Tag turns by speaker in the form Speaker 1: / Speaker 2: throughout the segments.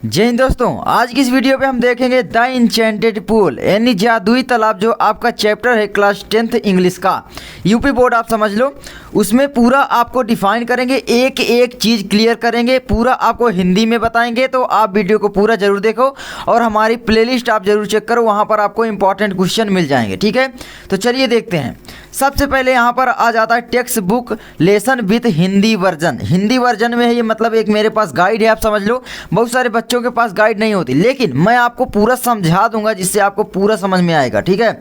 Speaker 1: जय हिंद दोस्तों, आज की इस वीडियो पे हम देखेंगे द इंचेंटेड पूल यानी जादुई तालाब, जो आपका चैप्टर है क्लास 10th इंग्लिश का। यूपी बोर्ड आप समझ लो, उसमें पूरा आपको डिफाइन करेंगे, एक एक चीज़ क्लियर करेंगे, पूरा आपको हिंदी में बताएंगे। तो आप वीडियो को पूरा जरूर देखो और हमारी प्लेलिस्ट आप जरूर चेक करो, वहाँ पर आपको इंपॉर्टेंट क्वेश्चन मिल जाएंगे। ठीक है, तो चलिए देखते हैं। सबसे पहले यहाँ पर आ जाता है text book lesson with Hindi version. Hindi version में है ये, मतलब एक मेरे पास गाइड है, आप समझ लो। बहुत सारे बच्चों के पास गाइड नहीं होती, लेकिन मैं आपको पूरा समझा दूंगा जिससे आपको पूरा समझ में आएगा। ठीक है,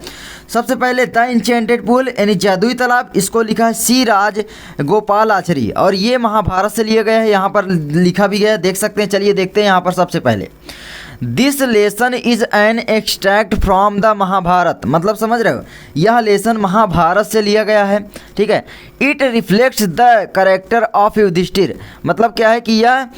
Speaker 1: सबसे पहले द इंचेंटेड पूल यानी जादुई तालाब, इसको लिखा है सी राज गोपालाचारी और ये महाभारत से लिया गया है। यहाँ पर लिखा भी गया है, देख सकते हैं। चलिए देखते हैं यहाँ पर। सबसे पहले this lesson is an extract from the Mahabharata, मतलब समझ रहे हो, यह लेसन महाभारत से लिया गया है। ठीक है, it reflects the character of Yudhishthira, मतलब क्या है कि यह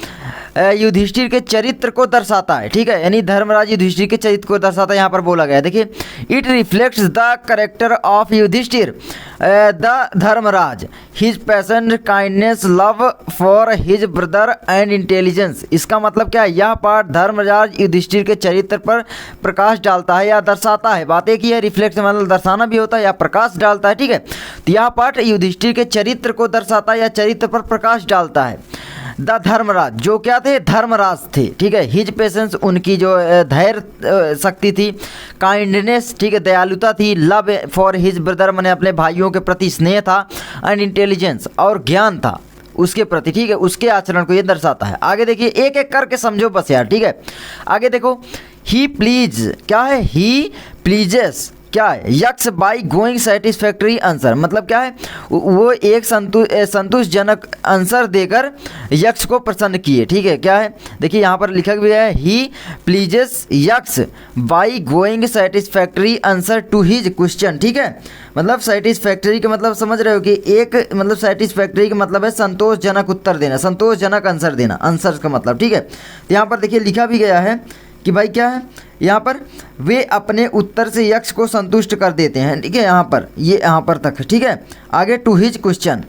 Speaker 1: युधिष्ठिर के चरित्र को दर्शाता है। ठीक है, यानी धर्मराज युधिष्ठिर के चरित्र को दर्शाता है, यहाँ पर बोला गया है। देखिए, it reflects the character of Yudhishthira the Dharmaraj, his passion, kindness, love for his brother and intelligence. इसका मतलब क्या है, यह पाठ धर्मराज युधिष्ठिर के चरित्र पर प्रकाश डालता है या दर्शाता है। बात एक ही है, रिफ्लेक्ट मतलब दर्शाना भी होता है या प्रकाश डालता है। ठीक है, तो यह पाठ युधिष्ठिर के चरित्र को दर्शाता है या चरित्र पर प्रकाश डालता है। द धर्मराज, जो क्या थे, धर्मराज थे। ठीक है, हिज पेशेंस, उनकी जो धैर्य शक्ति थी। काइंडनेस, ठीक है, दयालुता थी। लव फॉर हिज ब्रदर, मैंने अपने भाइयों के प्रति स्नेह था। एंड इंटेलिजेंस, और ज्ञान था उसके प्रति। ठीक है, उसके आचरण को ये दर्शाता है। आगे देखिए, एक एक करके समझो बस यार। ठीक है, आगे देखो, ही प्लीज, क्या है, ही प्लीजेस, क्या है, x by going satisfactory answer, मतलब क्या है, वो एक संतुष्टजनक आंसर देकर यक्स को प्रसन्न किए। ठीक है, क्या है, देखिए यहाँ पर लिखा गया है, he pleases Yaksha by going satisfactory answer to his question. ठीक है, मतलब सेटिस्फैक्ट्री का मतलब समझ रहे हो कि एक, मतलब सेटिस्फैक्ट्री का मतलब है संतोषजनक उत्तर देना, संतोषजनक आंसर देना, आंसर का मतलब। ठीक है, तो यहाँ पर देखिए लिखा भी गया है कि भाई क्या है, यहाँ पर वे अपने उत्तर से यक्ष को संतुष्ट कर देते हैं। ठीक है, यहाँ पर ये यहाँ पर तक। ठीक है, आगे टू हिज क्वेश्चन,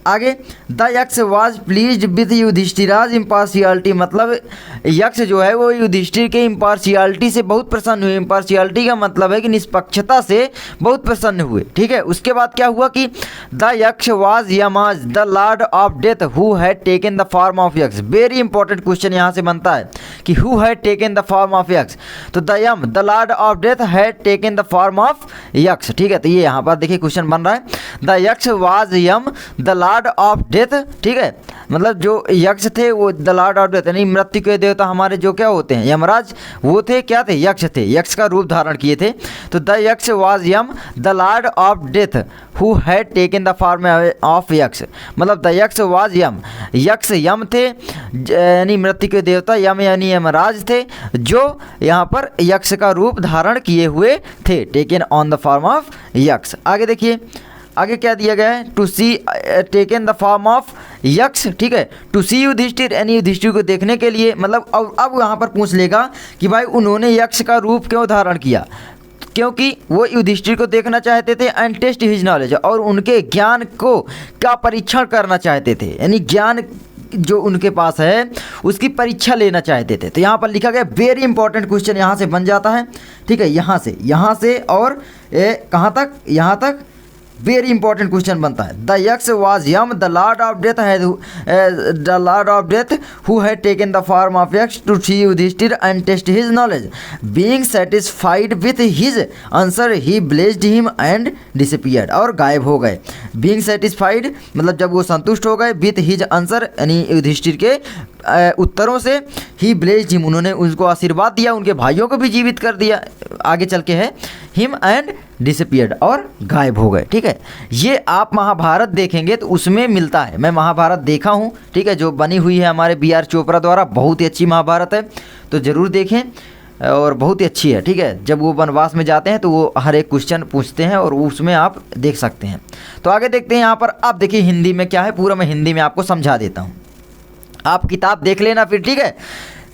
Speaker 1: आगे the Yaksha was pleased with Yudhishthira's impartiality, मतलब यक्ष जो है वो युधिष्ठिर के इम्पार्शियलिटी से बहुत प्रसन्न हुए। इम्पार्शियलिटी का मतलब है कि निष्पक्षता से बहुत प्रसन्न हुए। ठीक है, उसके बाद क्या हुआ कि the Yaksha was Yama the lord of death who had taken the form of Yaksha. Very important question यहाँ से बनता है कि who had taken the form of Yaksha, तो the Yama the lord of death had taken the form of Yaksha. ठीक है, तो ये यहाँ पर देखिए क्वेश्चन बन रहा है, the Yaksha was Yama the lord of death. ठीक है, मतलब जो यक्ष थे वो द लॉर्ड ऑफ डेथ यानी मृत्यु के देवता हमारे जो क्या होते हैं, यमराज, वो थे, क्या थे, यक्ष थे, यक्ष का रूप धारण किए थे। तो the Yaksha was Yama the lord of death who had taken the form of Yaksha, मतलब द यक्ष वाज यम, यक्ष यम थे यानी मृत्यु के देवता, यम यानी यमराज थे, जो यहाँ पर यक्ष का रूप धारण किए हुए थे, taken on the form of Yaksha. आगे देखिए, आगे क्या दिया गया है, to see taken the form of Yaksha. ठीक है, टू सी युधिष्ठिर यानी युधिष्ठिर को देखने के लिए, मतलब अब यहाँ पर पूछ लेगा कि भाई उन्होंने यक्ष का रूप क्यों धारण किया, क्योंकि वो युधिष्ठिर को देखना चाहते थे। एंड टेस्ट हिज नॉलेज, और उनके ज्ञान को का परीक्षण करना चाहते थे, यानी ज्ञान जो उनके पास है उसकी परीक्षा लेना चाहते थे। तो यहाँ पर लिखा गया, वेरी इंपॉर्टेंट क्वेश्चन यहाँ से बन जाता है। ठीक है, यहाँ से और कहाँ तक, यहाँ तक वेरी इंपॉर्टेंट क्वेश्चन बनता है। The Yaksha was Yama the lord of death the lord of death who had taken the form of Yaksha to see Yudhishthira and test his knowledge, being satisfied with his answer he blessed him and disappeared, और गायब हो गए। Being satisfied मतलब जब वो संतुष्ट हो गए, विथ हिज आंसर यानी युधिष्ठिर के उत्तरों से, ही ब्लेस्ड हिम उन्होंने उसको आशीर्वाद दिया, उनके भाइयों को भी जीवित कर दिया, आगे चल के है, हिम एंड डिसअपीयर्ड, और गायब हो गए। ठीक है, ये आप महाभारत देखेंगे तो उसमें मिलता है। मैं महाभारत देखा हूँ, ठीक है, जो बनी हुई है हमारे B.R. चोपड़ा द्वारा, बहुत ही अच्छी महाभारत है, तो ज़रूर देखें और बहुत ही अच्छी है। ठीक है, जब वो वनवास में जाते हैं तो वो हर एक क्वेश्चन पूछते हैं और उसमें आप देख सकते हैं। तो आगे देखते हैं यहाँ पर। आप देखिए हिंदी में क्या है, पूरा मैं हिंदी में आपको समझा देता हूँ, आप किताब देख लेना फिर। ठीक है,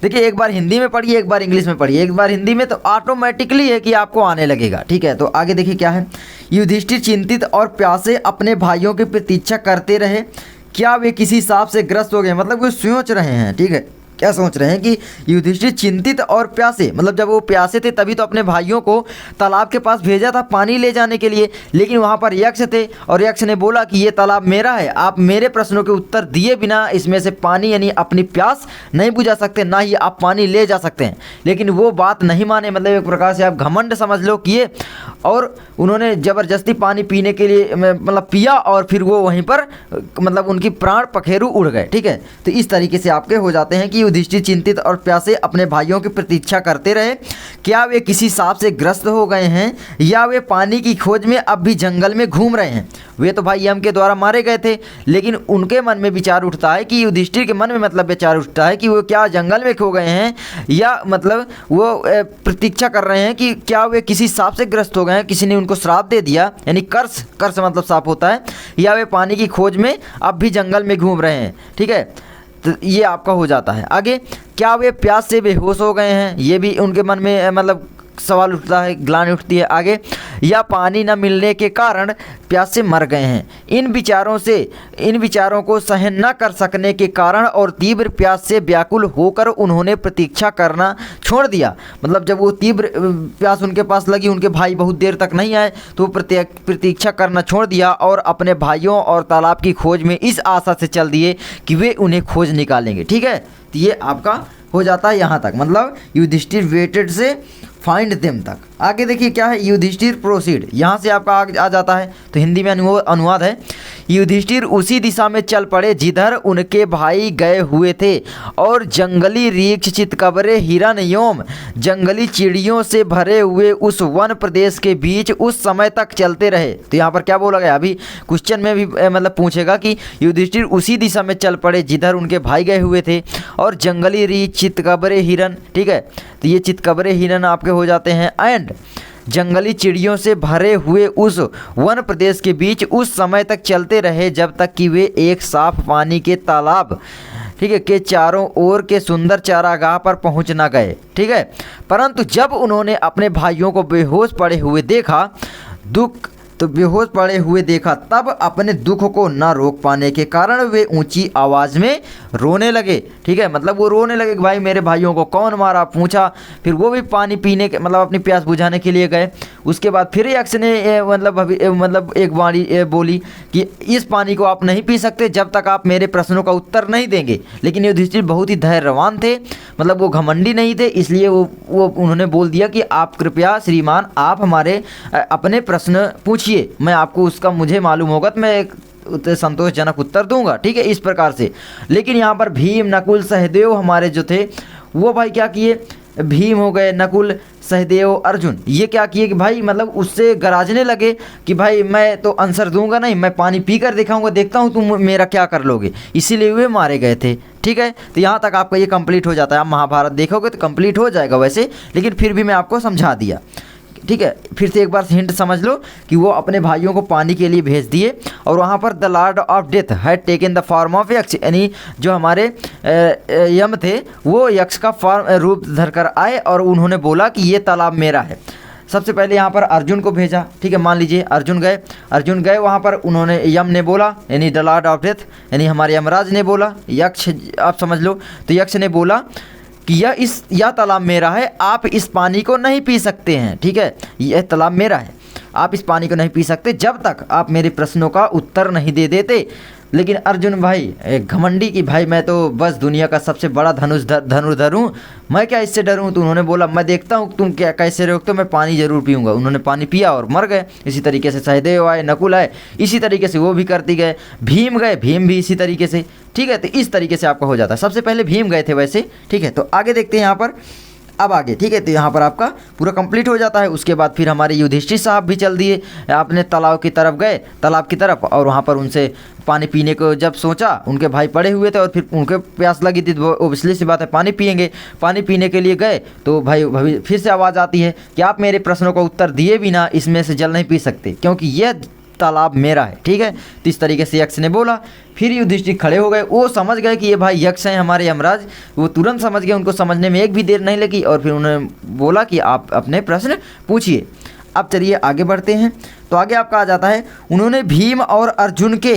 Speaker 1: देखिए एक बार हिंदी में पढ़िए, एक बार इंग्लिश में पढ़िए, एक बार हिंदी में, तो ऑटोमेटिकली है कि आपको आने लगेगा। ठीक है, तो आगे देखिए क्या है, युधिष्ठिर चिंतित और प्यासे अपने भाइयों की प्रतीक्षा करते रहे, क्या वे किसी सांप से ग्रस्त हो गए, मतलब वो सोच रहे हैं। ठीक है, क्या सोच रहे हैं कि युधिष्ठिर चिंतित और प्यासे, मतलब जब वो प्यासे थे तभी तो अपने भाइयों को तालाब के पास भेजा था पानी ले जाने के लिए, लेकिन वहाँ पर यक्ष थे और यक्ष ने बोला कि ये तालाब मेरा है, आप मेरे प्रश्नों के उत्तर दिए बिना इसमें से पानी यानी अपनी प्यास नहीं बुझा सकते, ना ही आप पानी ले जा सकते हैं। लेकिन वो बात नहीं माने, मतलब एक प्रकार से आप घमंड समझ लो किए, और उन्होंने ज़बरदस्ती पानी पीने के लिए मतलब पिया, और फिर वो वहीं पर मतलब उनकी प्राण पखेरु उड़ गए। ठीक है, तो इस तरीके से आपके हो जाते हैं कि युधिष्ठिर चिंतित और प्यासे अपने भाइयों की प्रतीक्षा करते रहे। क्या वे किसी सांप से ग्रस्त हो गए हैं या वे पानी की खोज में अब भी जंगल में घूम रहे हैं? वे तो भाई यम के द्वारा मारे गए थे, लेकिन उनके मन में विचार उठता है कि युधिष्ठिर के मन में मतलब विचार उठता है कि वो क्या जंगल में खो गए हैं, या मतलब वो प्रतीक्षा कर रहे हैं कि क्या वे किसी सांप से ग्रस्त हो गए हैं, किसी ने उनको श्राप दे दिया, यानी कर्स, कर्स मतलब सांप होता है, या वे पानी की खोज में अब भी जंगल में घूम रहे हैं। ठीक है, तो ये आपका हो जाता है। आगे, क्या वे प्यास से बेहोश हो गए हैं, ये भी उनके मन में मतलब सवाल उठता है, ग्लानि उठती है। आगे, या पानी न मिलने के कारण प्यास से मर गए हैं। इन विचारों को सहन न कर सकने के कारण और तीव्र प्यास से व्याकुल होकर उन्होंने प्रतीक्षा करना छोड़ दिया। मतलब जब वो तीव्र प्यास उनके पास लगी, उनके भाई बहुत देर तक नहीं आए, तो वो प्रतीक्षा करना छोड़ दिया और अपने भाइयों और तालाब की खोज में इस आशा से चल दिए कि वे उन्हें खोज निकालेंगे। ठीक है, तो ये आपका हो जाता है यहाँ तक, मतलब युधिष्ठिर वेटेड से फाइंड देम तक। आगे देखिए क्या है, युधिष्ठिर प्रोसीड, यहाँ से आपका आ जाता है, तो हिंदी में अनुवाद है, युधिष्ठिर उसी दिशा में चल पड़े जिधर उनके भाई गए हुए थे और जंगली रीछ, चितकबरे, हिरन एवं जंगली चिड़ियों से भरे हुए उस वन प्रदेश के बीच उस समय तक चलते रहे। तो यहाँ पर क्या बोला गया, अभी क्वेश्चन में भी मतलब पूछेगा कि युधिष्ठिर उसी दिशा में चल पड़े जिधर उनके भाई गए हुए थे और जंगली रीछ, चितकबरे, हिरन, ठीक है, तो ये चितकबरे हिरन आपके हो जाते हैं, एंड जंगली चिड़ियों से भरे हुए उस वन प्रदेश के बीच उस समय तक चलते रहे जब तक कि वे एक साफ पानी के तालाब, ठीक है, के चारों ओर के सुंदर चारागाह पर पहुंच न गए। ठीक है, परंतु जब उन्होंने अपने भाइयों को बेहोश पड़े हुए देखा तब अपने दुख को न रोक पाने के कारण वे ऊंची आवाज़ में रोने लगे। ठीक है, मतलब वो रोने लगे कि भाई मेरे भाइयों को कौन मारा, पूछा, फिर वो भी पानी पीने के मतलब अपनी प्यास बुझाने के लिए गए। उसके बाद फिर यक्ष ने मतलब एक वाणी बोली कि इस पानी को आप नहीं पी सकते जब तक आप मेरे प्रश्नों का उत्तर नहीं देंगे। लेकिन युधिष्ठिर बहुत ही धैर्यवान थे, मतलब वो घमंडी नहीं थे, इसलिए वो उन्होंने बोल दिया कि आप कृपया श्रीमान आप हमारे अपने प्रश्न पूछिए, मैं आपको उसका मुझे मालूम होगा तो मैं एक संतोषजनक उत्तर दूंगा। ठीक है, इस प्रकार से। लेकिन यहाँ पर भीम, नकुल, सहदेव हमारे जो थे वो भाई क्या किए, भीम हो गए, नकुल, सहदेव, अर्जुन, ये क्या किए कि भाई मतलब उससे गराजने लगे कि भाई मैं तो आंसर दूंगा नहीं, मैं पानी पी कर दिखाऊंगा, देखता हूँ तुम मेरा क्या कर लोगे, इसीलिए वे मारे गए थे। ठीक है, तो यहाँ तक आपका ये कंप्लीट हो जाता है। आप महाभारत देखोगे तो कंप्लीट हो जाएगा वैसे, लेकिन फिर भी मैं आपको समझा दिया। ठीक है, फिर से एक बार हिंट समझ लो कि वो अपने भाइयों को पानी के लिए भेज दिए और वहाँ पर the lord of death had taken the form of यक्ष, यानी जो हमारे यम थे वो यक्ष का फॉर्म रूप धर कर आए और उन्होंने बोला कि ये तालाब मेरा है। सबसे पहले यहाँ पर अर्जुन को भेजा। ठीक है, मान लीजिए अर्जुन गए वहाँ पर, उन्होंने यम ने बोला यानी द लॉर्ड ऑफ डेथ यानी हमारे यमराज ने बोला, यक्ष आप समझ लो, तो यक्ष ने बोला कि यह तालाब मेरा है, आप इस पानी को नहीं पी सकते हैं। ठीक है, यह तालाब मेरा है, आप इस पानी को नहीं पी सकते जब तक आप मेरे प्रश्नों का उत्तर नहीं दे देते। लेकिन अर्जुन भाई एक घमंडी की भाई मैं तो बस दुनिया का सबसे बड़ा धनुर्धर हूँ, मैं क्या इससे डरूँ। तो उन्होंने बोला मैं देखता हूँ तुम क्या कैसे रोकते हो, मैं पानी ज़रूर पीऊँगा। उन्होंने पानी पिया और मर गए। इसी तरीके से सहदेव आए, नकुल आए, इसी तरीके से वो भी करती गए, भीम गए, भीम भी इसी तरीके से। ठीक है, तो इस तरीके से आपका हो जाता है। सबसे पहले भीम गए थे वैसे। ठीक है, तो आगे देखते हैं यहाँ पर, अब आगे। ठीक है, तो यहाँ पर आपका पूरा कंप्लीट हो जाता है। उसके बाद फिर हमारे युधिष्ठिर साहब भी चल दिए अपने तालाब की तरफ, और वहाँ पर उनसे पानी पीने को जब सोचा, उनके भाई पड़े हुए थे और फिर उनके प्यास लगी थी, वो ओबियसली सी बात है पानी पिएंगे। पानी पीने के लिए गए तो भाई फिर से आवाज़ आती है कि आप मेरे प्रश्नों का उत्तर दिए बिना इसमें से जल नहीं पी सकते क्योंकि यह तालाब मेरा है। ठीक है, तो इस तरीके से यक्ष ने बोला। फिर युधिष्ठिर खड़े हो गए, वो समझ गए कि ये भाई यक्ष हैं हमारे यमराज, वो तुरंत समझ गए, उनको समझने में एक भी देर नहीं लगी और फिर उन्होंने बोला कि आप अपने प्रश्न पूछिए। अब चलिए आगे बढ़ते हैं। तो आगे आपका आ जाता है, उन्होंने भीम और अर्जुन के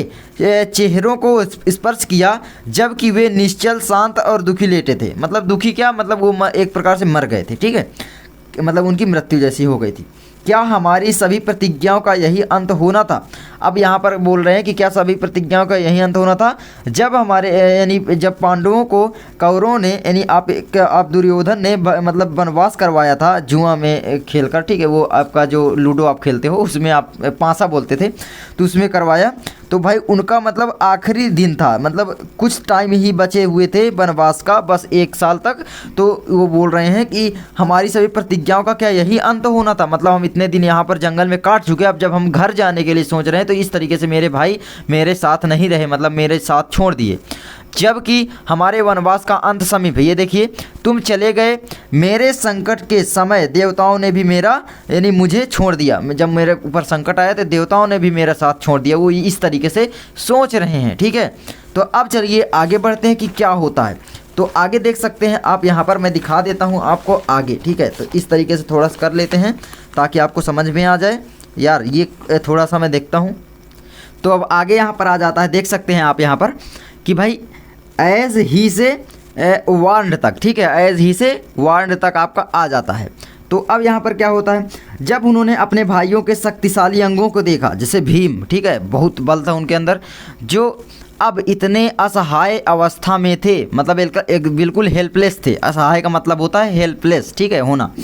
Speaker 1: चेहरों को स्पर्श किया जबकि वे निश्चल, शांत और दुखी लेटे थे। मतलब दुखी क्या, मतलब वो एक प्रकार से मर गए थे, ठीक है, मतलब उनकी मृत्यु जैसी हो गई थी। क्या हमारी सभी प्रतिज्ञाओं का यही अंत होना था? अब यहाँ पर बोल रहे हैं कि क्या सभी प्रतिज्ञाओं का यही अंत होना था? जब हमारे यानी जब पांडवों को कौरवों ने यानी आप दुर्योधन ने मतलब वनवास करवाया था जुआ में खेलकर, ठीक है, वो आपका जो लूडो आप खेलते हो उसमें आप पांसा बोलते थे, तो उसमें करवाया। तो भाई उनका मतलब आखिरी दिन था, मतलब कुछ टाइम ही बचे हुए थे वनवास का, बस 1 साल तक। तो वो बोल रहे हैं कि हमारी सभी प्रतिज्ञाओं का क्या यही अंत होना था? मतलब हम इतने दिन यहाँ पर जंगल में काट चुके, अब जब हम घर जाने के लिए सोच रहे हैं तो इस तरीके से मेरे भाई मेरे साथ नहीं रहे, मतलब मेरे साथ छोड़ दिए, जबकि हमारे वनवास का अंत समीप है। ये देखिए, तुम चले गए, मेरे संकट के समय देवताओं ने भी मेरा यानी मुझे छोड़ दिया, जब मेरे ऊपर संकट आया तो देवताओं ने भी मेरा साथ छोड़ दिया। वो इस तरीके से सोच रहे हैं, ठीक है। तो अब चलिए आगे बढ़ते हैं कि क्या होता है। तो आगे देख सकते हैं आप, यहाँ पर मैं दिखा देता हूँ आपको आगे, ठीक है। तो इस तरीके से थोड़ा सा कर लेते हैं ताकि आपको समझ में आ जाए। यार ये थोड़ा सा मैं देखता हूँ। तो अब आगे यहाँ पर आ जाता है, देख सकते हैं आप यहाँ पर कि भाई एज ही से वार्ड तक, ठीक है, एज ही से वार्ड तक आपका आ जाता है। तो अब यहाँ पर क्या होता है, जब उन्होंने अपने भाइयों के शक्तिशाली अंगों को देखा, जैसे भीम, ठीक है, बहुत बल था उनके अंदर, जो अब इतने असहाय अवस्था में थे, मतलब एक बिल्कुल हेल्पलेस थे। असहाय का मतलब होता है हेल्पलेस, ठीक है, होना।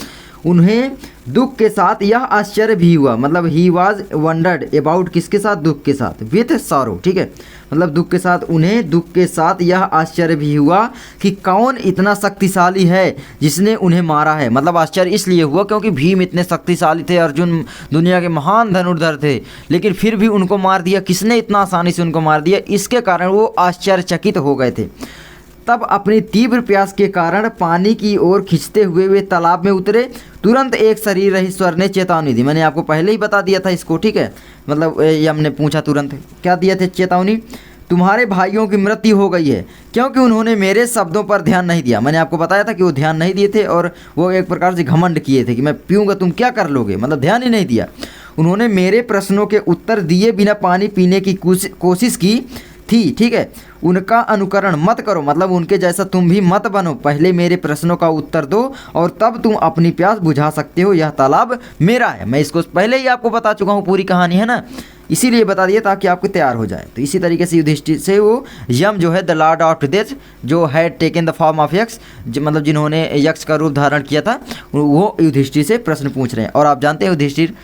Speaker 1: उन्हें दुख के साथ यह आश्चर्य भी हुआ, मतलब ही वॉज वंडर्ड अबाउट, किसके साथ, दुख के साथ, विथ सॉरो, ठीक है, मतलब दुख के साथ, उन्हें दुख के साथ यह आश्चर्य भी हुआ कि कौन इतना शक्तिशाली है जिसने उन्हें मारा है। मतलब आश्चर्य इसलिए हुआ क्योंकि भीम इतने शक्तिशाली थे, अर्जुन दुनिया के महान धनुर्धर थे, लेकिन फिर भी उनको मार दिया, किसने इतना आसानी से उनको मार दिया, इसके कारण वो आश्चर्यचकित हो गए थे। तब अपनी तीव्र प्यास के कारण पानी की ओर खींचते हुए वे तालाब में उतरे। तुरंत एक शरीर रहित स्वर ने चेतावनी दी। मैंने आपको पहले ही बता दिया था इसको, ठीक है, मतलब ये हमने पूछा तुरंत क्या दिया थे चेतावनी, तुम्हारे भाइयों की मृत्यु हो गई है क्योंकि उन्होंने मेरे शब्दों पर ध्यान नहीं दिया। मैंने आपको बताया था कि वो ध्यान नहीं दिए थे और वो एक प्रकार से घमंड किए थे कि मैं पीऊँगा, तुम क्या कर लोगे, मतलब ध्यान ही नहीं दिया। उन्होंने मेरे प्रश्नों के उत्तर दिए बिना पानी पीने की कोशिश की थी, ठीक है, उनका अनुकरण मत करो, मतलब उनके जैसा तुम भी मत बनो। पहले मेरे प्रश्नों का उत्तर दो और तब तुम अपनी प्यास बुझा सकते हो। यह तालाब मेरा है। मैं इसको पहले ही आपको बता चुका हूँ, पूरी कहानी है ना, इसीलिए बता दिया ताकि आपको तैयार हो जाए। तो इसी तरीके से युधिष्ठिर से वो यम जो है द लॉर्ड ऑफ डेथ, जो had taken the form of Yaksha, मतलब जिन्होंने यक्ष का रूप धारण किया था, वो युधिष्ठिर से प्रश्न पूछ रहे हैं। और आप जानते हैं युधिष्ठिर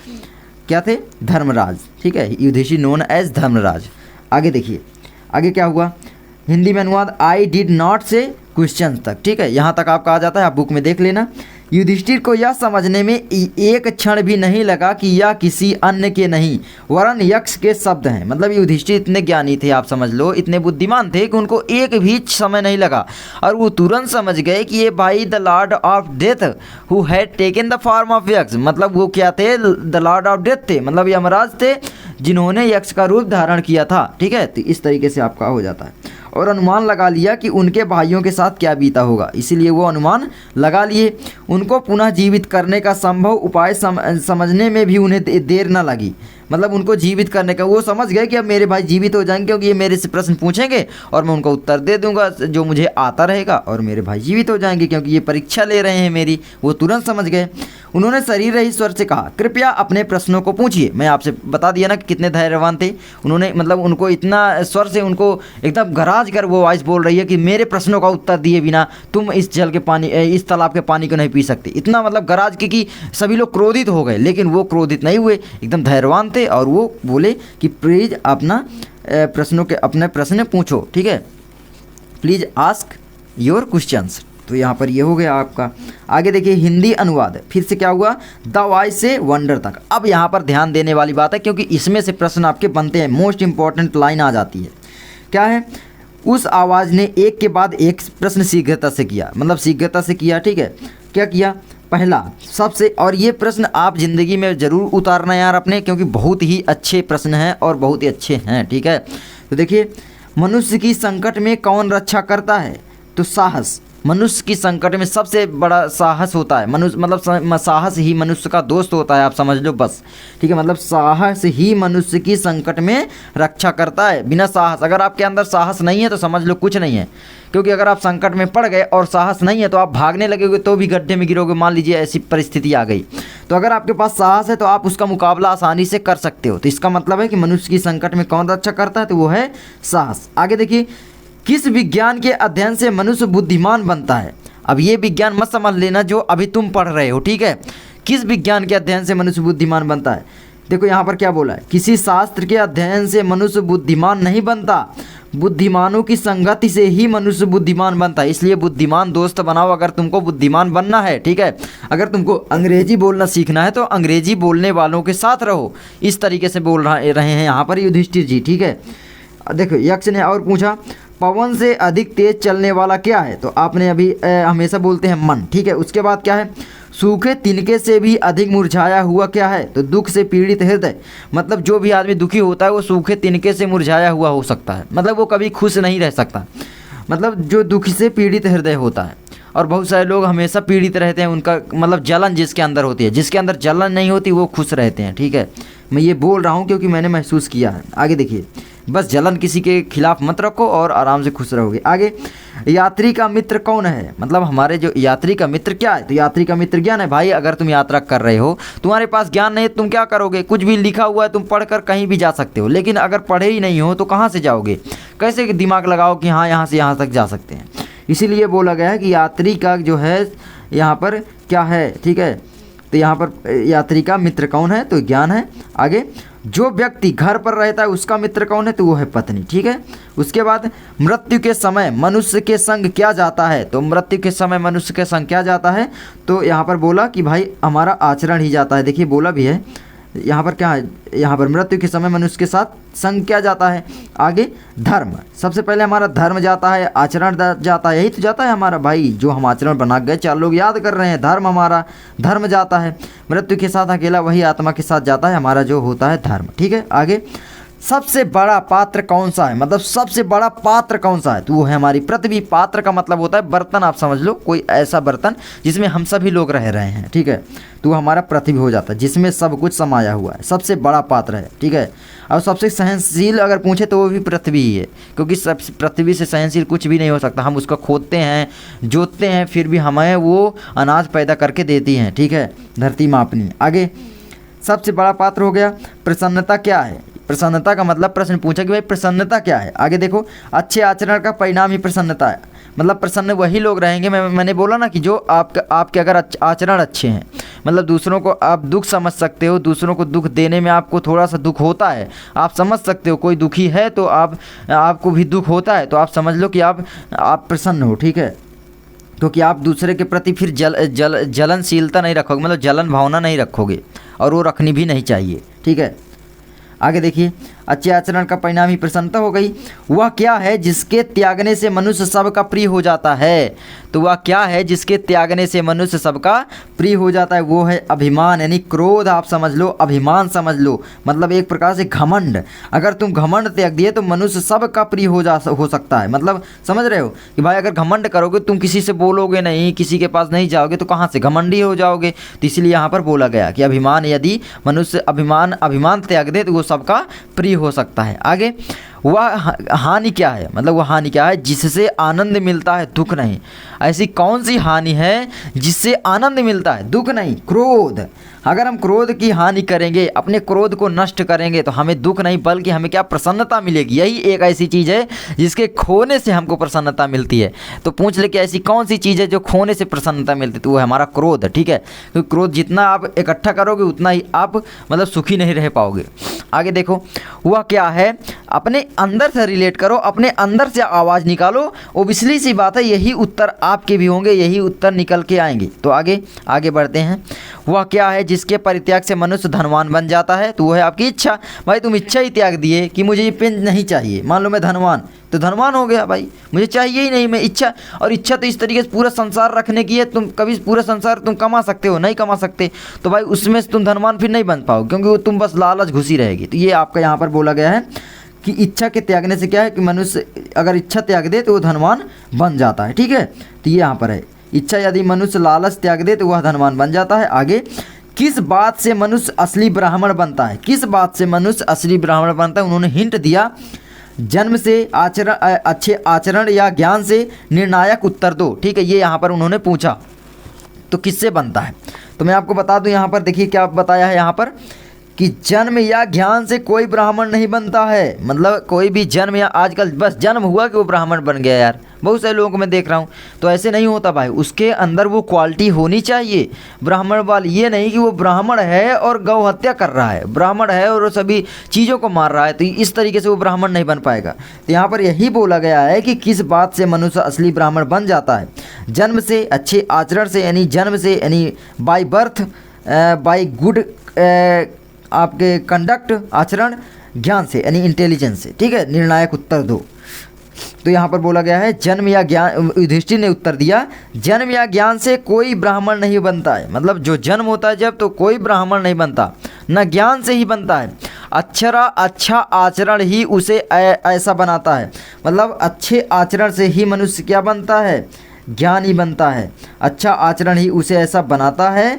Speaker 1: क्या थे, धर्मराज, ठीक है, युधिष्ठिर नोन एज धर्मराज। आगे देखिए आगे क्या हुआ, हिंदी में अनुवाद आई डिड नॉट से क्वेश्चन तक, ठीक है, यहाँ तक आपका आ जाता है, आप बुक में देख लेना। युधिष्ठिर को यह समझने में एक क्षण भी नहीं लगा कि यह किसी अन्य के नहीं वरन यक्ष के शब्द हैं। मतलब युधिष्ठिर इतने ज्ञानी थे, आप समझ लो, इतने बुद्धिमान थे कि उनको एक भी समय नहीं लगा और वो तुरंत समझ गए कि ये भाई the lord of death who had taken the form of Yaksha, मतलब वो क्या थे, द लॉर्ड ऑफ डेथ थे, मतलब यमराज थे जिन्होंने यक्ष का रूप धारण किया था, ठीक है। तो इस तरीके से आपका हो जाता है और अनुमान लगा लिया कि उनके भाइयों के साथ क्या बीता होगा, इसीलिए वो अनुमान लगा लिए। उनको पुनः जीवित करने का संभव उपाय समझने में भी उन्हें देर न लगी, मतलब उनको जीवित करने का वो समझ गए कि अब मेरे भाई जीवित हो जाएंगे क्योंकि ये मेरे से प्रश्न पूछेंगे और मैं उनका उत्तर दे दूंगा जो मुझे आता रहेगा और मेरे भाई जीवित हो जाएंगे क्योंकि ये परीक्षा ले रहे हैं मेरी, वो तुरंत समझ गए। उन्होंने शरीर रहित स्वर से कहा, कृपया अपने प्रश्नों को पूछिए। मैं आपसे बता दिया ना कि कितने धैर्यवान थे उन्होंने, मतलब उनको इतना स्वर से उनको एकदम गराज कर वो वॉइस बोल रही है कि मेरे प्रश्नों का उत्तर दिए बिना तुम इस जल के पानी, इस तालाब के पानी को नहीं पी सकते। इतना मतलब गराज के कि सभी लोग क्रोधित हो गए, लेकिन वो क्रोधित नहीं हुए, एकदम धैर्यवान थे और वो बोले कि प्लीज अपना प्रश्नों के अपने प्रश्न पूछो, ठीक है, प्लीज आस्क योर क्वेश्चंस। तो यहाँ पर ये हो गया आपका। आगे देखिए हिंदी अनुवाद, फिर से क्या हुआ, द वॉइस से वंडर तक। अब यहाँ पर ध्यान देने वाली बात है क्योंकि इसमें से प्रश्न आपके बनते हैं, मोस्ट इंपॉर्टेंट लाइन आ जाती है। क्या है, उस आवाज़ ने एक के बाद एक प्रश्न शीघ्रता से किया, मतलब शीघ्रता से किया, ठीक है। क्या किया, पहला सबसे, और ये प्रश्न आप ज़िंदगी में ज़रूर उतारना यार अपने, क्योंकि बहुत ही अच्छे प्रश्न हैं और बहुत ही अच्छे हैं, ठीक है। तो देखिए, मनुष्य की संकट में कौन रक्षा करता है, तो साहस, मनुष्य की संकट में सबसे बड़ा साहस होता है। मनुष्य मतलब साहस ही मनुष्य का दोस्त होता है, आप समझ लो बस, ठीक है। मतलब साहस ही मनुष्य की संकट में रक्षा करता है। बिना साहस, अगर आपके अंदर साहस नहीं है तो समझ लो कुछ नहीं है, क्योंकि अगर आप संकट में पड़ गए और साहस नहीं है तो आप भागने लगोगे तो भी गड्ढे में गिरोगे। मान लीजिए ऐसी परिस्थिति आ गई, तो अगर आपके पास साहस है तो आप उसका मुकाबला आसानी से कर सकते हो। तो इसका मतलब है कि मनुष्य की संकट में कौन रक्षा करता है, तो वो है साहस। आगे देखिए, किस विज्ञान के अध्ययन से मनुष्य बुद्धिमान बनता है। अब ये विज्ञान मत समझ लेना जो अभी तुम पढ़ रहे हो, ठीक है। किस विज्ञान के अध्ययन से मनुष्य बुद्धिमान बनता है, देखो यहाँ पर क्या बोला है, किसी शास्त्र के अध्ययन से मनुष्य बुद्धिमान नहीं बनता, बुद्धिमानों की संगति से ही मनुष्य बुद्धिमान बनता है। इसलिए बुद्धिमान दोस्त बनाओ अगर तुमको बुद्धिमान बनना है, ठीक है। अगर तुमको अंग्रेजी बोलना सीखना है तो अंग्रेजी बोलने वालों के साथ रहो। इस तरीके से बोल रहे हैं यहाँ पर युधिष्ठिर जी, ठीक है। देखो यक्ष ने और पूछा, पवन से अधिक तेज चलने वाला क्या है, तो आपने अभी हमेशा बोलते हैं मन, ठीक है। उसके बाद क्या है, सूखे तिनके से भी अधिक मुरझाया हुआ क्या है, तो दुख से पीड़ित हृदय। मतलब जो भी आदमी दुखी होता है वो सूखे तिनके से मुरझाया हुआ हो सकता है, मतलब वो कभी खुश नहीं रह सकता। मतलब जो दुखी से पीड़ित हृदय होता है। और बहुत सारे लोग हमेशा पीड़ित रहते हैं, उनका मतलब जलन जिसके अंदर होती है, जिसके अंदर जलन नहीं होती वो खुश रहते हैं, ठीक है। मैं ये बोल रहा हूँ क्योंकि मैंने महसूस किया है। आगे देखिए, बस जलन किसी के खिलाफ मत रखो और आराम से खुश रहोगे। आगे, यात्री का मित्र कौन है, मतलब हमारे जो यात्री का मित्र क्या है, तो यात्री का मित्र ज्ञान है। भाई अगर तुम यात्रा कर रहे हो, तुम्हारे पास ज्ञान नहीं है, तुम क्या करोगे, कुछ भी लिखा हुआ है तुम पढ़कर कहीं भी जा सकते हो, लेकिन अगर पढ़े ही नहीं हो तो कहाँ से जाओगे, कैसे दिमाग लगाओ कि हाँ यहाँ से यहाँ तक जा सकते हैं। इसीलिए बोला गया है कि यात्री का जो है यहाँ पर क्या है, ठीक है। तो यहाँ पर यात्री का मित्र कौन है, तो ज्ञान है। आगे, जो व्यक्ति घर पर रहता है उसका मित्र कौन है, तो वो है पत्नी, ठीक है। उसके बाद, मृत्यु के समय मनुष्य के संग क्या जाता है, तो मृत्यु के समय मनुष्य के संग क्या जाता है, तो यहाँ पर बोला कि भाई हमारा आचरण ही जाता है। देखिए बोला भी है यहाँ पर क्या है, यहाँ पर मृत्यु के समय मनुष्य के साथ संग क्या जाता है। आगे, धर्म, सबसे पहले हमारा धर्म जाता है, आचरण जाता है, यही तो जाता है हमारा भाई, जो हम आचरण बना गए, 4 लोग याद कर रहे हैं, धर्म, हमारा धर्म जाता है। मृत्यु के साथ अकेला वही आत्मा के साथ जाता है, हमारा जो होता है धर्म, ठीक है। आगे, सबसे बड़ा पात्र कौन सा है, मतलब सबसे बड़ा पात्र कौन सा है, तो वो है हमारी पृथ्वी। पात्र का मतलब होता है बर्तन, आप समझ लो, कोई ऐसा बर्तन जिसमें हम सभी लोग रह रहे हैं, ठीक है। तो वो हमारा पृथ्वी हो जाता है, जिसमें सब कुछ समाया हुआ है, सबसे बड़ा पात्र है, ठीक है। और सबसे सहनशील अगर पूछे तो वो भी पृथ्वी ही है, क्योंकि सब पृथ्वी से सहनशील कुछ भी नहीं हो सकता। हम उसको खोदते हैं, जोतते हैं, फिर भी हमें वो अनाज पैदा करके देती हैं, ठीक है, धरती माँ अपनी। आगे, सबसे बड़ा पात्र हो गया। प्रसन्नता क्या है, प्रसन्नता का मतलब प्रश्न पूछा कि भाई प्रसन्नता क्या है। आगे देखो, अच्छे आचरण का परिणाम ही प्रसन्नता है, मतलब प्रसन्न वही लोग रहेंगे। मैंने बोला ना कि जो आपके अगर आचरण अच्छे हैं, मतलब दूसरों को आप दुख समझ सकते हो, दूसरों को दुख देने में आपको थोड़ा सा दुख होता है, आप समझ सकते हो, कोई दुखी है तो आपको भी दुख होता है, तो आप समझ लो कि आप प्रसन्न हो, ठीक है। क्योंकि आप दूसरे के प्रति फिर जलनशीलता नहीं रखोगे, मतलब जलन भावना नहीं रखोगे, और वो रखनी भी नहीं चाहिए, ठीक है। आगे देखिए, अच्छे आचरण का परिणाम ही प्रसन्नता हो गई। वह क्या है जिसके त्यागने से मनुष्य सबका प्रिय हो जाता है, तो वह क्या है जिसके त्यागने से मनुष्य सबका प्रिय हो जाता है, वो है अभिमान, यानी क्रोध, आप समझ लो, अभिमान समझ लो, मतलब एक प्रकार से घमंड। अगर तुम घमंड त्याग दिए तो मनुष्य सबका प्रिय हो सकता है। मतलब समझ रहे हो कि भाई अगर घमंड करोगे, तुम किसी से बोलोगे नहीं, किसी के पास नहीं जाओगे, तो कहाँ से घमंडी हो जाओगे। तो इसलिए यहाँ पर बोला गया कि अभिमान, यदि मनुष्य अभिमान त्याग दे तो वो सबका प्रिय हो सकता है। आगे, वह हानि क्या है, मतलब वह हानि क्या है जिससे आनंद मिलता है, दुख नहीं। ऐसी कौन सी हानि है जिससे आनंद मिलता है, दुख नहीं, क्रोध। अगर हम क्रोध की हानि करेंगे, अपने क्रोध को नष्ट करेंगे, तो हमें दुख नहीं बल्कि हमें क्या, प्रसन्नता मिलेगी। यही एक ऐसी चीज़ है जिसके खोने से हमको प्रसन्नता मिलती है। तो पूछ ले कि ऐसी कौन सी चीज़ है जो खोने से प्रसन्नता मिलती है, तो वो है हमारा क्रोध, ठीक है। क्योंकि क्रोध जितना आप इकट्ठा करोगे उतना ही आप मतलब सुखी नहीं रह पाओगे। आगे देखो, वह क्या है, अपने अंदर से रिलेट करो, अपने अंदर से आवाज़ निकालो। ओबियसली सी बात है, यही उत्तर आपके भी होंगे, यही उत्तर निकल के आएंगे। तो आगे बढ़ते हैं। वह क्या है जिसके परित्याग से मनुष्य धनवान बन जाता है, तो वो है आपकी इच्छा। भाई तुम इच्छा ही त्याग दिए कि मुझे ये पेन नहीं चाहिए, मान लो मैं धनवान, तो धनवान हो गया भाई, मुझे चाहिए ही नहीं, मैं इच्छा। और इच्छा तो इस तरीके से पूरा संसार रखने की है, तुम कभी पूरा संसार तुम कमा सकते हो, नहीं कमा सकते, तो भाई उसमें से तुम धनवान फिर नहीं बन पाओ, क्योंकि वो तुम बस लालच घुसी रहेगी। तो ये आपका यहाँ पर बोला गया है कि इच्छा के त्यागने से क्या है कि मनुष्य अगर इच्छा त्याग दे तो वो धनवान बन जाता है। ठीक है, तो ये यहाँ पर है, इच्छा यदि मनुष्य लालच त्याग दे तो वह धनवान बन जाता है। आगे, किस बात से मनुष्य असली ब्राह्मण बनता है? किस बात से मनुष्य असली ब्राह्मण बनता है? उन्होंने हिंट दिया, जन्म से, आचरण, अच्छे आचरण या ज्ञान से? निर्णायक उत्तर दो। ठीक है, ये यहाँ पर उन्होंने पूछा तो किससे बनता है? तो मैं आपको बता दूं, यहाँ पर देखिए क्या बताया है यहाँ पर कि जन्म या ज्ञान से कोई ब्राह्मण नहीं बनता है। मतलब कोई भी जन्म या आजकल बस जन्म हुआ कि वो ब्राह्मण बन गया, यार बहुत सारे लोगों को मैं देख रहा हूँ, तो ऐसे नहीं होता भाई। उसके अंदर वो क्वालिटी होनी चाहिए ब्राह्मण वाली, ये नहीं कि वो ब्राह्मण है और गौ हत्या कर रहा है, ब्राह्मण है और वो सभी चीज़ों को मार रहा है, तो इस तरीके से वो ब्राह्मण नहीं बन पाएगा। तो यहाँ पर यही बोला गया है कि किस बात से मनुष्य असली ब्राह्मण बन जाता है? जन्म से, अच्छे आचरण से, यानी जन्म से यानी बाई बर्थ, बाई गुड आपके कंडक्ट, आचरण, ज्ञान से यानी इंटेलिजेंस से। ठीक है, निर्णायक उत्तर दो। तो यहाँ पर बोला गया है जन्म या ज्ञान, युधिष्ठिर ने उत्तर दिया जन्म या ज्ञान से कोई ब्राह्मण नहीं बनता है। मतलब जो जन्म होता है जब, तो कोई ब्राह्मण नहीं बनता, न ज्ञान से ही बनता है। अच्छा आचरण ही उसे ऐसा बनाता है। मतलब अच्छे आचरण से ही मनुष्य क्या बनता है? ज्ञानी बनता है। अच्छा आचरण ही उसे ऐसा बनाता है,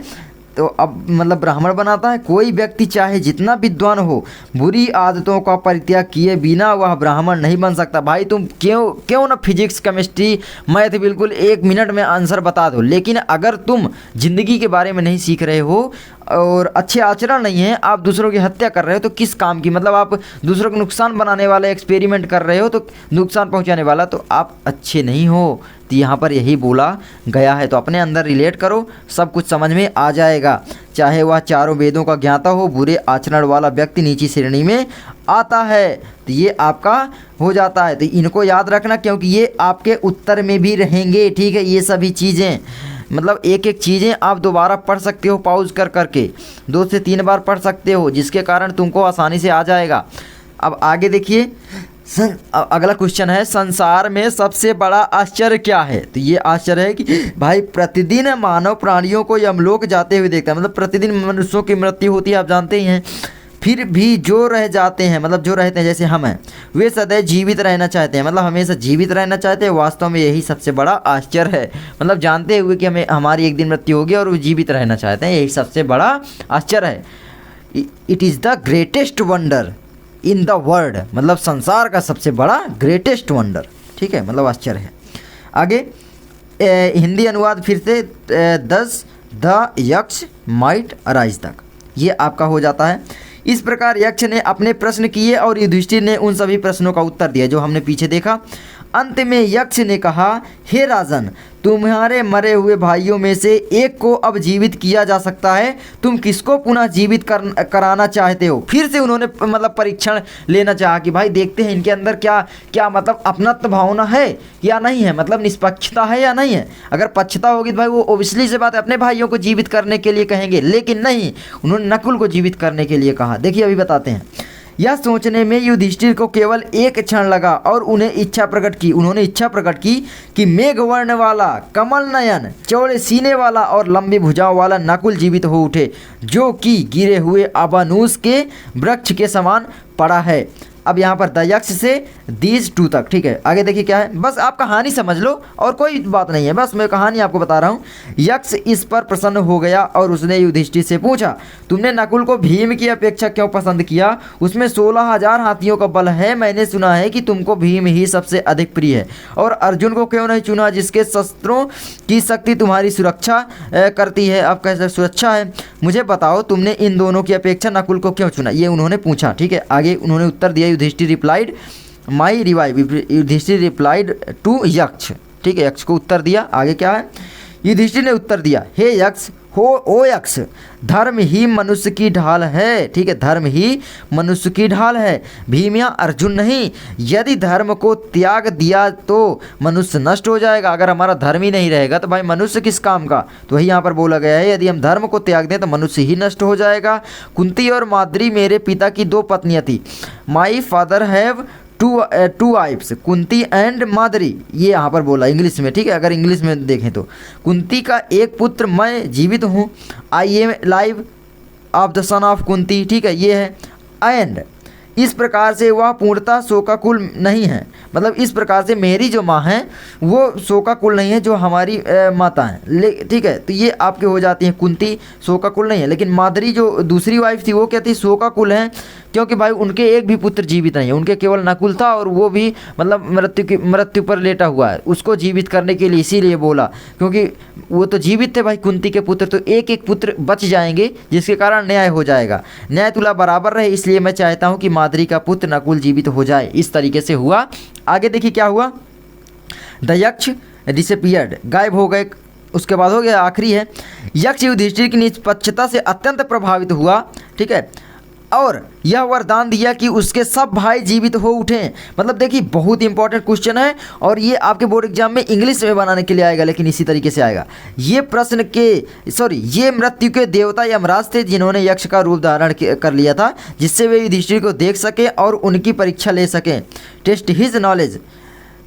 Speaker 1: तो अब मतलब ब्राह्मण बनाता है। कोई व्यक्ति चाहे जितना विद्वान हो, बुरी आदतों का परित्याग किए बिना वह ब्राह्मण नहीं बन सकता। भाई तुम क्यों ना फिजिक्स, केमिस्ट्री, मैथ बिल्कुल 1 मिनट में आंसर बता दो, लेकिन अगर तुम ज़िंदगी के बारे में नहीं सीख रहे हो और अच्छे आचरण नहीं है, आप दूसरों की हत्या कर रहे हो, तो किस काम की? मतलब आप दूसरों को नुकसान बनाने वाले एक्सपेरिमेंट कर रहे हो, तो नुकसान पहुंचाने वाला, तो आप अच्छे नहीं हो। तो यहाँ पर यही बोला गया है। तो अपने अंदर रिलेट करो, सब कुछ समझ में आ जाएगा। चाहे वह चारों वेदों का ज्ञाता हो, बुरे आचरण वाला व्यक्ति नीची श्रेणी में आता है। तो ये आपका हो जाता है। तो इनको याद रखना, क्योंकि ये आपके उत्तर में भी रहेंगे। ठीक है, ये सभी चीज़ें मतलब एक एक चीज़ें आप दोबारा पढ़ सकते हो, पॉज कर करके 2 से 3 बार पढ़ सकते हो, जिसके कारण तुमको आसानी से आ जाएगा। अब आगे देखिए, अगला क्वेश्चन है, संसार में सबसे बड़ा आश्चर्य क्या है? तो ये आश्चर्य है कि भाई प्रतिदिन मानव प्राणियों को यमलोक जाते हुए देखता है। मतलब प्रतिदिन मनुष्यों की मृत्यु होती है, आप जानते ही हैं, फिर भी जो रह जाते हैं, मतलब जो रहते हैं जैसे हम हैं, वे सदैव जीवित रहना चाहते हैं। मतलब हमेशा जीवित रहना चाहते हैं। वास्तव में यही सबसे बड़ा आश्चर्य है। मतलब जानते हुए कि हमें हमारी एक दिन मृत्यु होगी और वो जीवित रहना चाहते हैं, यही सबसे बड़ा आश्चर्य है। It is the greatest wonder in the world. मतलब संसार का सबसे बड़ा ग्रेटेस्ट वंडर। ठीक है, मतलब आश्चर्य है। आगे हिंदी अनुवाद फिर से, 10 द यक्ष माइट अराइज तक, ये आपका हो जाता है। इस प्रकार यक्ष ने अपने प्रश्न किए और युधिष्ठिर ने उन सभी प्रश्नों का उत्तर दिया जो हमने पीछे देखा। अंत में यक्ष ने कहा, हे राजन, तुम्हारे मरे हुए भाइयों में से एक को अब जीवित किया जा सकता है, तुम किसको पुनः जीवित कराना चाहते हो? फिर से उन्होंने मतलब परीक्षण लेना चाहा कि भाई देखते हैं इनके अंदर क्या क्या मतलब अपनत्व भावना है या नहीं है, मतलब निष्पक्षता है या नहीं है। अगर पक्षता होगी तो भाई वो ओबियसली से बात है अपने भाइयों को जीवित करने के लिए कहेंगे, लेकिन नहीं, उन्होंने नकुल को जीवित करने के लिए कहा। देखिए अभी बताते हैं। यह सोचने में युधिष्ठिर को केवल एक क्षण लगा और उन्होंने इच्छा प्रकट की कि मेघवर्ण वाला, कमल नयन, चौड़े सीने वाला और लंबी भुजाओं वाला नकुल जीवित हो उठे, जो कि गिरे हुए अबानूस के वृक्ष के समान पड़ा है। अब यहाँ पर दयक्ष से दीज 2 तक। ठीक है, आगे देखिए क्या है, बस आप कहानी समझ लो और कोई बात नहीं है, बस मैं कहानी आपको बता रहा हूँ। यक्ष इस पर प्रसन्न हो गया और उसने युधिष्ठिर से पूछा, तुमने नकुल को भीम की अपेक्षा क्यों पसंद किया? उसमें 16,000 हाथियों का बल है। मैंने सुना है कि तुमको भीम ही सबसे अधिक प्रिय है। और अर्जुन को क्यों नहीं चुना, जिसके शस्त्रों की शक्ति तुम्हारी सुरक्षा करती है? अब कैसे सुरक्षा है? मुझे बताओ, तुमने इन दोनों की अपेक्षा नकुल को क्यों चुना? ये उन्होंने पूछा। ठीक है, आगे उन्होंने उत्तर दिया, Yudhishthira replied my revive, Yudhishthira replied to Yaksha. ठीक है, यक्ष को उत्तर दिया। आगे क्या है, युधिष्ठिर ने उत्तर दिया, हे यक्ष, ओ यक्ष, धर्म ही मनुष्य की ढाल है। ठीक है, धर्म ही मनुष्य की ढाल है, भीम या अर्जुन नहीं। यदि धर्म को त्याग दिया तो मनुष्य नष्ट हो जाएगा। अगर हमारा धर्म ही नहीं रहेगा तो भाई मनुष्य किस काम का? तो वही यहाँ पर बोला गया है, यदि हम धर्म को त्याग दें तो मनुष्य ही नष्ट हो जाएगा। कुंती और माद्री मेरे पिता की 2 पत्नियाँ थी। My father have two wives, Kunti and Madri, ये यहाँ पर बोला इंग्लिश में। ठीक है, अगर इंग्लिश में देखें तो कुंती का एक पुत्र मैं जीवित हूँ, I am live of the son of Kunti. ठीक है, ये है। एंड इस प्रकार से वह पूर्णतः शोकाकुल नहीं है। मतलब इस प्रकार से मेरी जो माँ है वो शोकाकुल नहीं है जो हमारी माता है। ठीक है, तो ये आपके हो जाती हैं कुंती शोकाकुल नहीं है। लेकिन माद्री जो दूसरी वाइफ थी वो क्या थी, शोकाकुल है, क्योंकि भाई उनके एक भी पुत्र जीवित नहीं है। उनके केवल नकुल था और वो भी मतलब मृत्यु पर लेटा हुआ है। उसको जीवित करने के लिए इसीलिए बोला, क्योंकि वो तो जीवित थे भाई कुंती के पुत्र, तो एक एक पुत्र बच जाएंगे जिसके कारण न्याय हो जाएगा, न्याय तुला बराबर रहे। इसलिए मैं चाहता हूँ कि माद्री का पुत्र नकुल जीवित हो जाए। इस तरीके से हुआ। आगे देखिए क्या हुआ, द यक्ष डिसअपीयर्ड, गायब हो गए। उसके बाद हो गया आखिरी है, यक्ष युधिष्ठिर की निष्पक्षता से अत्यंत प्रभावित हुआ। ठीक है, और यह वरदान दिया कि उसके सब भाई जीवित हो उठें। मतलब देखिए बहुत इंपॉर्टेंट क्वेश्चन है और ये आपके बोर्ड एग्जाम में इंग्लिश में बनाने के लिए आएगा, लेकिन इसी तरीके से आएगा। ये मृत्यु के देवता यमराज थे जिन्होंने यक्ष का रूप धारण कर लिया था, जिससे वे युधिष्ठिर को देख सकें और उनकी परीक्षा ले सकें, टेस्ट हिज नॉलेज।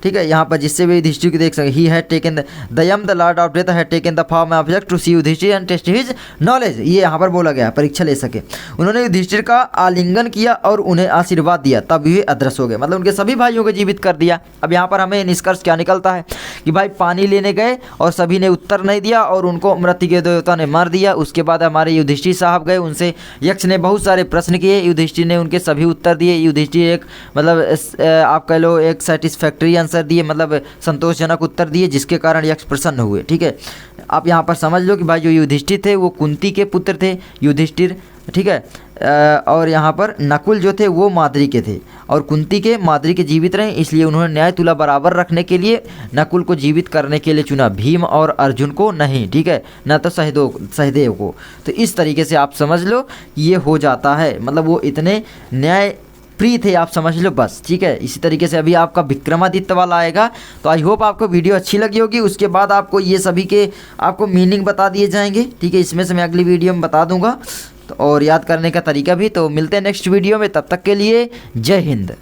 Speaker 1: ठीक है, यहाँ पर जिससे वे युधिष्ठिर को देख सके। He had taken the Yama the lord of death had taken the form of object to see Yudhishthira and test his knowledge. ये यहाँ पर बोला गया, परीक्षा ले सके। उन्होंने युधिष्ठिर का आलिंगन किया और उन्हें आशीर्वाद दिया, तब वे अदृश्य हो गए। मतलब उनके सभी भाइयों को जीवित कर दिया। अब यहाँ पर हमें निष्कर्ष क्या निकलता है कि भाई पानी लेने गए और सभी ने उत्तर नहीं दिया और उनको मृत्यु के देवता ने मार दिया। उसके बाद हमारे युधिष्ठिर साहब गए, उनसे यक्ष ने बहुत सारे प्रश्न किए, युधिष्ठिर ने उनके सभी उत्तर दिए। युधिष्ठिर एक मतलब आप कह लो एक सेटिस्फैक्ट्री आंसर दिए, मतलब संतोषजनक उत्तर दिए, जिसके कारण यक्ष प्रसन्न हुए। ठीक है, आप यहाँ पर समझ लो कि भाई जो युधिष्ठिर थे वो कुंती के पुत्र थे, युधिष्ठिर। ठीक है, और यहाँ पर नकुल जो थे वो माद्री के थे और कुंती के माद्री के जीवित रहे, इसलिए उन्होंने न्याय तुला बराबर रखने के लिए नकुल को जीवित करने के लिए चुना, भीम और अर्जुन को नहीं। ठीक है, न तो सहदेव को। तो इस तरीके से आप समझ लो ये हो जाता है, मतलब वो इतने न्याय प्रिय थे, आप समझ लो बस। ठीक है, इसी तरीके से अभी आपका विक्रमादित्य वाला आएगा। तो आई होप आपको वीडियो अच्छी लगी होगी। उसके बाद आपको ये सभी के आपको मीनिंग बता दिए जाएंगे। ठीक है, इसमें से मैं अगली वीडियो में बता दूंगा, तो और याद करने का तरीका भी। तो मिलते हैं नेक्स्ट वीडियो में, तब तक के लिए जय हिंद।